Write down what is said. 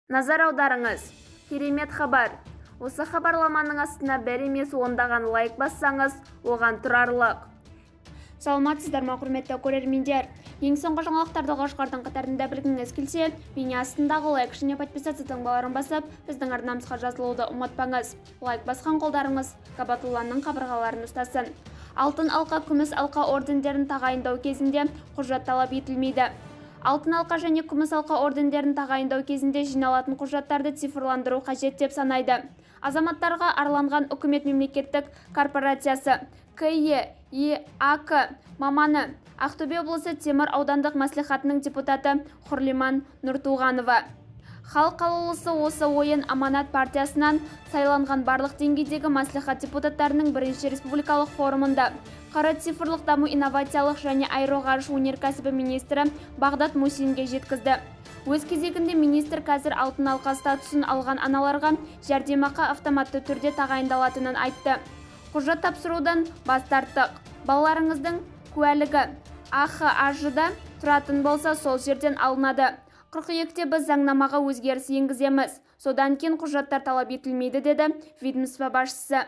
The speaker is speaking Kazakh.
Назар аударыңыз. Керемет хабар. Осы хабарламаның астына бір емес ондаған лайк бассаңыз, оған тұрарлық. Саламатсыздар ма, құрметті көрермендер. Ең соңғы жаңалықтарды алғашқылардың қатарында білгіңіз келсе, бейне астындағы лайк және подписация таңбаларын басып, біздің арнамызға жазылуды ұмытпаңыз. Лайк басқан қолдарыңыз Кабатулланың қабырғаларын ұстасын. Алтын алқа, күміс алқа ордендерін тағайындау кезінде құжат талап етілмейді. Алтын алқа және күміс алқа ордендерін тағайындау кезінде жиналатын құжаттарды цифрландыру қажет деп санайды. Азаматтарға арналған үкімет мемлекеттік корпорациясы КЕИАК маманы, Ақтөбе облысы Темір аудандық мәслихатының депутаты Хурлиман Нұртуғанова. Халық қалаулысы осы ойын Аманат партиясынан сайланған барлық деңгейдегі мәслихат депутаттарының бірінші республикалық форумында қара цифрлық даму, инновациялық және аэроғарыш өнеркәсібі министрі Бағдат Мусинге жеткізді. Өз кезегінде министр қазір алтын алқа статусын алған аналарға жәрдемақы автоматты түрде тағайындалатынын айтты. Құжат тапсырудан бас тарттық. Балаларыңыздың куәлігі АХАЖ-да тұратын болса, сол жерден алынады. Қыркүйекте біз заңнамаға өзгеріс енгіземіз. Содан кейін құжаттар талап етілмейді, деді ведомство басшысы.